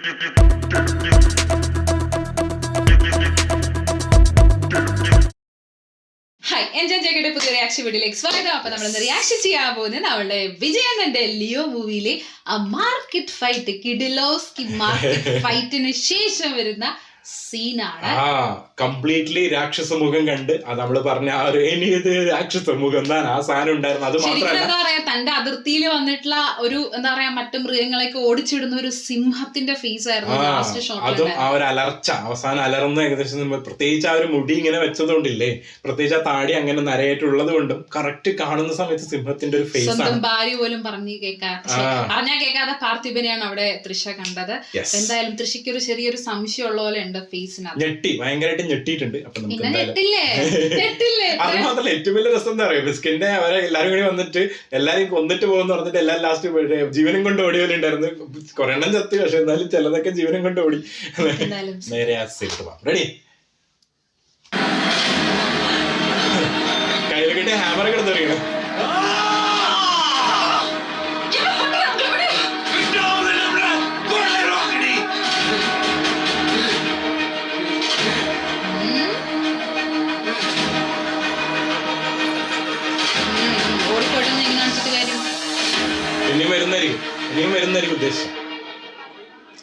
Hi, enjoy ചെയ്യട്ടെ പുതിയ reaction വീഡിയോയിലേക്ക് സ്വാഗതം. അപ്പൊ നമ്മളിന്ന് റിയാക്ഷൻ ചെയ്യാൻ പോകുന്നത് നമ്മളുടെ വിജയണ്ണന്റെ ലിയോ മൂവിയിലെ ആ മാർക്കറ്റ് ഫൈറ്റ്, കിഡിലോസ്കി മാർക്കറ്റ് ഫൈറ്റിന് ശേഷം വരുന്ന സീനാണ്. കംപ്ലീറ്റ്ലി രാക്ഷസ മുഖം കണ്ട് അത് നമ്മള് പറഞ്ഞ ആ ഒരു ഇനിയത് രാക്ഷസ മുഖം എന്നാണ് ആ സാധനം ഉണ്ടായിരുന്നു. അത് മാത്രമല്ല എന്താ പറയാ, തന്റെ അതിർത്തിയിൽ വന്നിട്ടുള്ള ഒരു എന്താ പറയാ മറ്റു മൃഗങ്ങളെയൊക്കെ ഓടിച്ചിടുന്ന ഒരു സിംഹത്തിന്റെ ഫേസ് ആയിരുന്നു ലാസ്റ്റ് ഷോട്ടിൽ. അതും ആ ഒരു അലർച്ച, അവസാനം അലർന്ന് ഏകദേശം പ്രത്യേകിച്ച് ആ ഒരു മുടി ഇങ്ങനെ വെച്ചതുകൊണ്ടില്ലേ, പ്രത്യേകിച്ച് ആ താടി അങ്ങനെ നരയായിട്ടുള്ളത് കൊണ്ടും കറക്റ്റ് കാണുന്ന സമയത്ത് സിംഹത്തിന്റെ ഒരു ഫേസ് സ്വന്തം ഭാര്യ പോലും പറഞ്ഞാ കേൾക്കാതെ പാർത്ഥിബനെയാണ് അവിടെ തൃഷ കണ്ടത്. എന്തായാലും തൃഷയ്ക്ക് ഒരു ചെറിയൊരു സംശയം ഉള്ള പോലെ ഉണ്ട് ഫേസിനകത്ത്. ഞെട്ടി, ഭയങ്കരമായിട്ട് ഞെട്ടിയിട്ടുണ്ട്. അപ്പൊ നമുക്ക് അത് മാത്രമല്ല ഏറ്റവും വലിയ രസം എന്താ പറയാ, ബിസ്കിന്റെ അവരെ എല്ലാരും കൂടി വന്നിട്ട് എല്ലാരും കൊന്നിട്ട് പോകുന്ന പറഞ്ഞിട്ട് എല്ലാരും ലാസ്റ്റ് ജീവനും കൊണ്ട് ഓടി പോലെ ഉണ്ടായിരുന്നു. കുറെ എണ്ണം ചത്ത്, പക്ഷെ എന്നാലും ചിലതൊക്കെ ജീവനും കൊണ്ട് ഓടി. നേരെ ആ സെറ്റ് പോവാം. റെഡി? കയ്യിൽ കിട്ടിയ ഹാമറൊക്കെ എടുത്തറിയണം. ഇനിയും വരുന്നായിരിക്കും ഉദ്ദേശം.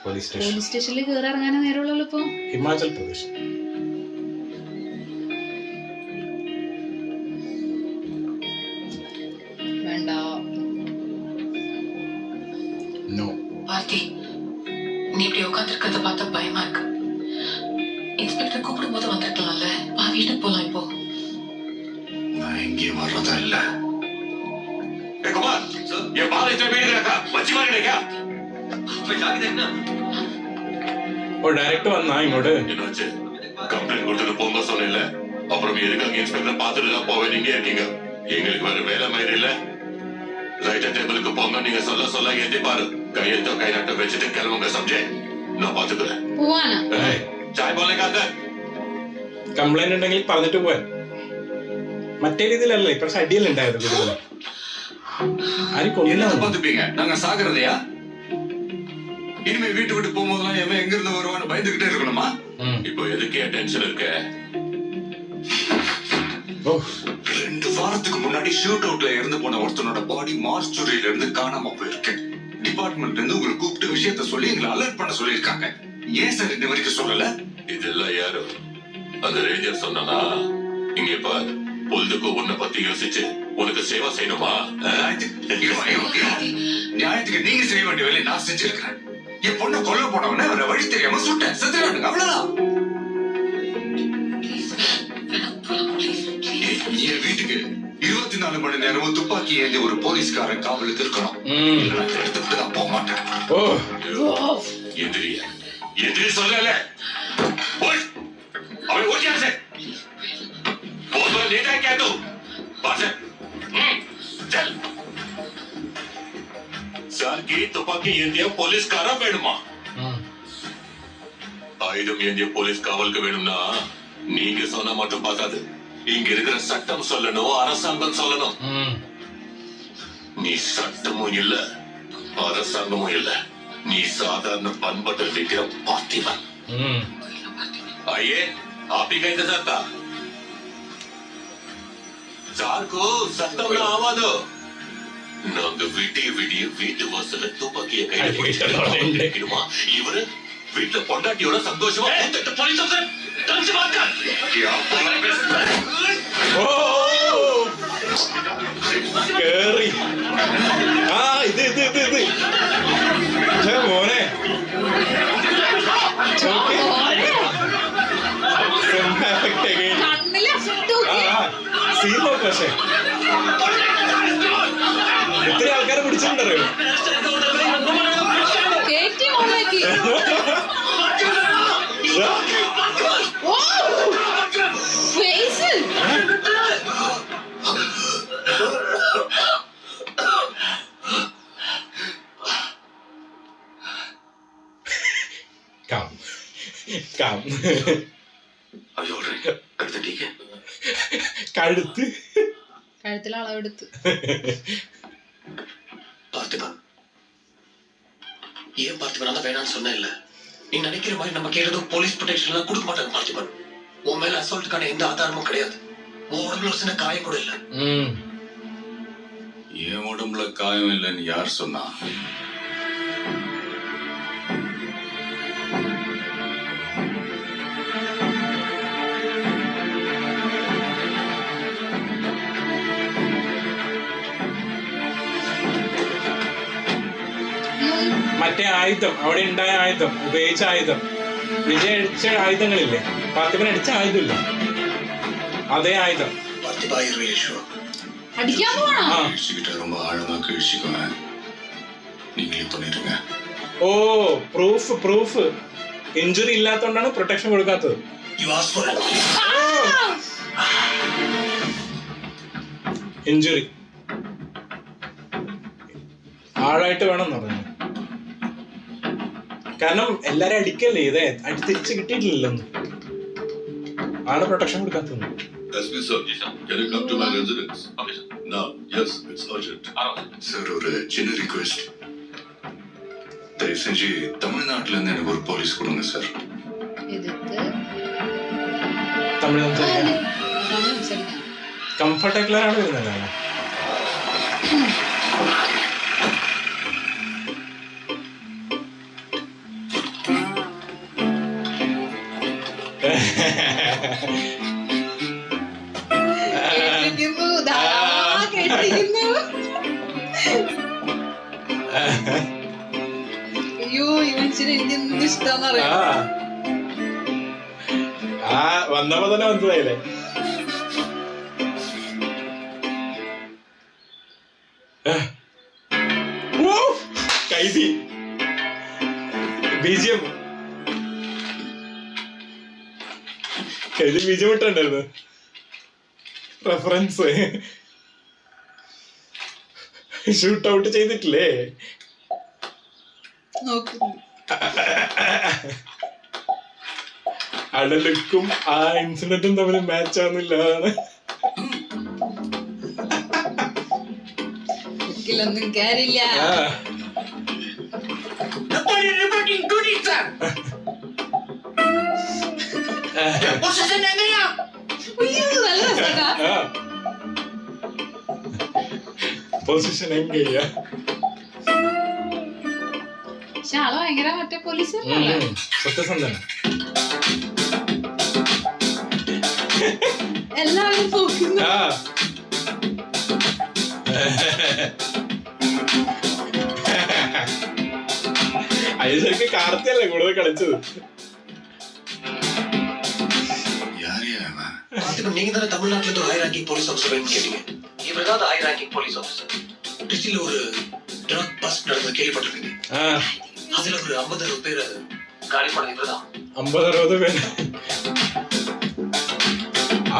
പോലീസ് സ്റ്റേഷനിൽ കയറി ഇറങ്ങാനേ നേരമുള്ളൂ. ഇപ്പൊ ഹിമാചൽ പ്രദേശ്. വേണ്ട. நோ பார்த்தி, நீ இப்படி உட்காந்துருக்கிறத பார்த்தா பயமா இருக்கு. இன்ஸ்பெக்டர் கூப்பிடும் போது வந்திருக்கலாம்ல. வா, வீட்டுக்கு போலாம் இப்போ. நான் எங்கேயும் வர்றதா இல்ல. कुमार, ये बाल इतना बेच रखा, मच्छी मारने क्या? जाके देखना. और डायरेक्ट वन्ना इंगोडे. इन्होंने कंप्लेंट கொடுத்துட்டு போங்க சொன்னேன்ல. அப்புறம் எதுக்காக இன்ஸ்பெக்டர் பார்த்துட்டு தான் போவே நீங்க இருக்கீங்க. எங்களுக்கு வேற வேலை மாதிரி இல்ல. ரைட் டேபிளுக்கு போங்க, நீங்க சொல்ல ஏத்தி பாரு. கையெழுத்தோ கைநாட்டோ வச்சுட்டு கிளம்புங்க, சம்ஜே. நான் பாத்துக்கிறேன். പോവാനാ? ஏய், ചായ പോലെ കാക്ക. കംപ്ലൈന്റ് ഉണ്ടെങ്കിൽ പറഞ്ഞിട്ട് പോവാൻ. മറ്റേ രീതിയിലല്ലേ ഇപ്പൊ ഷെഡ്യൂൾ ഉണ്ടായത്. കൂടുതൽ என்ன பாத்துப்பீங்க? நாங்க சாகுறதையா? இனிமே வீட்டு விட்டு போகும்போதெல்லாம் எவன் எங்க இருந்து வருவான்னு பயந்துகிட்டே இருக்கணுமா? இப்போ எதுக்கு டென்ஷன் இருக்க? 2 வாரத்துக்கு முன்னாடி ஷூட் அவுட்ல இருந்து போன ஒருத்தனோட பாடி மார்ச்சுரியில இருந்து காணாம போயிருக்கு. டிபார்ட்மெண்ட்ல இருந்து உங்களை கூப்பிட்டு விஷயத்த சொல்லி எங்களை அலர்ட் பண்ண சொல்லியிருக்காங்க. ஏன் சார் இந்த வரைக்கும் சொல்லல? இதெல்லாம் யாரு? அந்த ரேஞ்சர் சொன்னா இங்க பாரு, பொழுதுக்கு உன்னை பத்தி யோசிச்சு உனக்கு சேவை செய்யணுமா? நியாயத்துக்கு நீங்க செய்ய வேண்டிய வேலையை நான் செஞ்சிருக்கிறேன். என் பொண்ணை கொல்ல போனவன அவரை வழி தெரியாம சுட்டேன், செத்துறானுங்க, அவ்வளவுதான். என் வீட்டுக்கு 24 மணி நேரமும் துப்பாக்கி ஏந்தி ஒரு போலீஸ்காரன் காவலுக்கு இருக்கணும். எடுத்துட்டு தான் போக மாட்டேன். எதிரி சொல்லல. அவன் ஓடியாச்சு. बहुत लेट है क्या तू? बात है. चल. சார் கி துப்பாக்கி ஏந்திய போலீஸ்காரா வேணுமா? ஆயுதம் ஏந்திய போலீஸ் காவலுக்கு வேணும்னா நீங்க சொன்னா மட்டும் பார்த்தாது. இங்க இருக்கிற சட்டம் சொல்லணும், அரசாங்கம் சொல்லணும். நீ சட்டமும் இல்ல, அரசாங்கமும் இல்ல. நீ சாதாரண பண்பட்ட விக்கிற பார்த்திபன். आइए, आप ही का इंतजार था. சார் को சத்தம் ஆவாதோ. நாங்க விடிய வீட்டு வாசல்ல துப்பாக்கிய கையில பிடிச்சிடுமா? இவரு வீட்டுல பொண்டாட்டியோட சந்தோஷமா போலீஸ் ஆஃபீசர் தனிச்சு பாக்க. കേറി. ഇത് മോനെ സീനോ. പക്ഷേ എത്ര ആൾക്കാരെ പിടിച്ചിട്ടുണ്ടറിയോ? काम കഴുത്ത് കഴുത്തിൽ അളവെടുത്ത്. பார்த்திபன், ஏன் பார்த்திபன் வேணான்னு சொன்ன இல்ல? நீ நினைக்கிற மாதிரி நம்ம கேட்டதும் போலீஸ் ப்ரொடெக்ஷன் எல்லாம் கொடுக்க மாட்டாங்க பார்த்திபன். உன் மேல அசால்ட்டுக்கான எந்த ஆதாரமும் கிடையாது. உன் உடம்புல ஒரு சின்ன காயம் கூட இல்ல. என் உடம்புல காயம் இல்லைன்னு யார் சொன்னா? മറ്റേ ആയുധം, അവിടെ ഉണ്ടായ ആയുധം, ഉപയോഗിച്ച ആയുധം, വിജയ് അടിച്ച ആയുധങ്ങളില്ലേ, പാർത്ഥിപൻ അടിച്ച ആയുധമില്ല, അതേ ആയുധം. അടിക്കാൻ പോണോ? ரொம்ப ஆழமா கிழிச்சுக்குவேன். நீங்களே பண்ணிருங்க. ഓ, പ്രൂഫ് ഇഞ്ചുറി ഇല്ലാത്തോണ്ടാണ് പ്രൊട്ടക്ഷൻ കൊടുക്കാത്തത്. ഇഞ്ചുറി ആഴായിട്ട് വേണം പറഞ്ഞു. കാരണം എല്ലാരും അടിക്കല്ലേ, ഇതേ അടി തിരിച്ച് കിട്ടിയിട്ടില്ലല്ലോ, ആണ് പ്രൊട്ടക്ഷൻ കൊടുക്കാത്തത്. SB sir, can you come to my residence? Okay, sir. Now, yes, it's urgent. Sir, ஒரு சின்ன ரிக்வெஸ்ட். தயவு செஞ்சு தமிழ்நாட்டுல இருந்து எனக்கு ஒரு போலீஸ் கொடுங்க சார். എതുക്ക്? തമിഴ് സംസാരിക്കാൻ തമിഴ് സംസാരിക്കാൻ കംഫർട്ടബിളാണ് വരുന്നല്ലേ. കേട്ടിരിക്കുന്നു, കേട്ടിരിക്കുന്നു. അയ്യോ, ഈ മനുഷ്യന് എനിക്ക് എന്ത് ഇഷ്ടമാണെന്നറിയാം. ആ വന്നപ്പോ തന്നെ മനസ്സിലായില്ലേ. കൈതി ബീജിയം, കൈതി ബീജിയം ഇട്ടുണ്ടായിരുന്നു റെഫറൻസ്. ഷൂട്ട് ഔട്ട് ചെയ്തിട്ടില്ലേ? ആളുടെ ലുക്കും ആ ഇൻസിഡന്റും തമ്മിൽ മാച്ച് ആവുന്നില്ല. ഒന്നും കാര്യമില്ല. പൊസിഷൻ എങ്കയ്യ. പക്ഷെ ആള് ഭയങ്കര മറ്റേ പോലീസ് സത്യസന്ധന. എല്ലാവരും നോക്കുന്നു. അത് ശരിക്കും കാർത്തിയല്ലേ കൂടുതൽ കളിച്ചത്. நீங்க தானே தமிழ்நாட்டுல இருந்து ஹை ரேங்கிங் போலீஸ் ஆஃபீஸர் கேட்டீங்க. இவர் தான் ஹை ரேங்கிங் போலீஸ் ஆஃபீஸர். டிஸ்ட்ரிக்ட்ல ஒரு ட்ரக் பஸ்ட் நடந்து கேள்விப்பட்டிருக்கீங்க. அதுல ஒரு 50-60 பேர் காலி பண்ண இவர்தான். 50-60 പേര്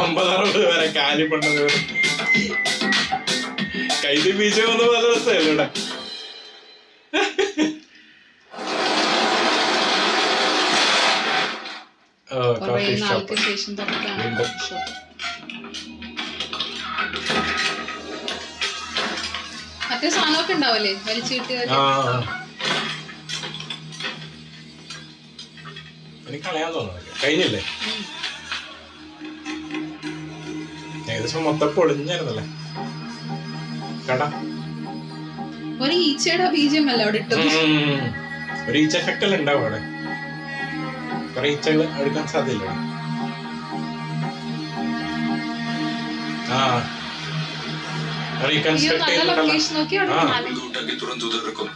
50-60 പേരെ കാലി പണ്ടത്. കൈതി ബീജം ഒന്ന് നല്ല രസമല്ലേ ഇവിടെ. ശേഷം മറ്റേ സാധനമൊക്കെ ഉണ്ടാവല്ലേ വലിച്ചു കിട്ടിയ. എനിക്ക് കളയാൻ തോന്നുന്നു. കഴിഞ്ഞില്ലേ? ഏകദേശം മൊത്തം പൊളിഞ്ഞായിരുന്നല്ലേ കട. ഒരു ഈച്ചയുടെ ബീജം അല്ല അവിടെ ഇട്ടത്. ഒരു ഈച്ച എഫക്റ്റ് അല്ല ഉണ്ടാവും അവിടെ. കുറെ ഈച്ചകൾ എടുക്കാൻ സാധ്യല്ല. ലൊക്കേഷൻ നോക്കി തുറന്നു തുറക്കും.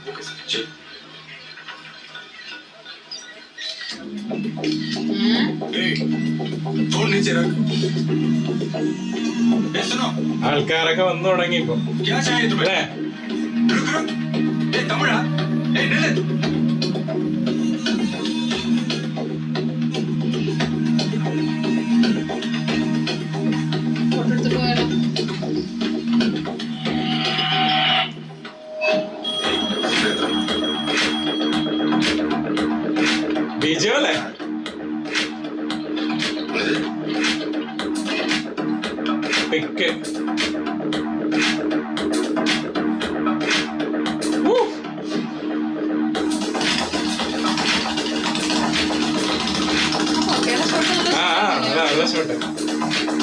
ആൾക്കാരൊക്കെ വന്നു തുടങ്ങി ഇപ്പൊ. തമിഴാ എടുത്തിട്ട് പോയാലോ? ബീജം അല്ലേ? പിക്ക് ഷോട്ട്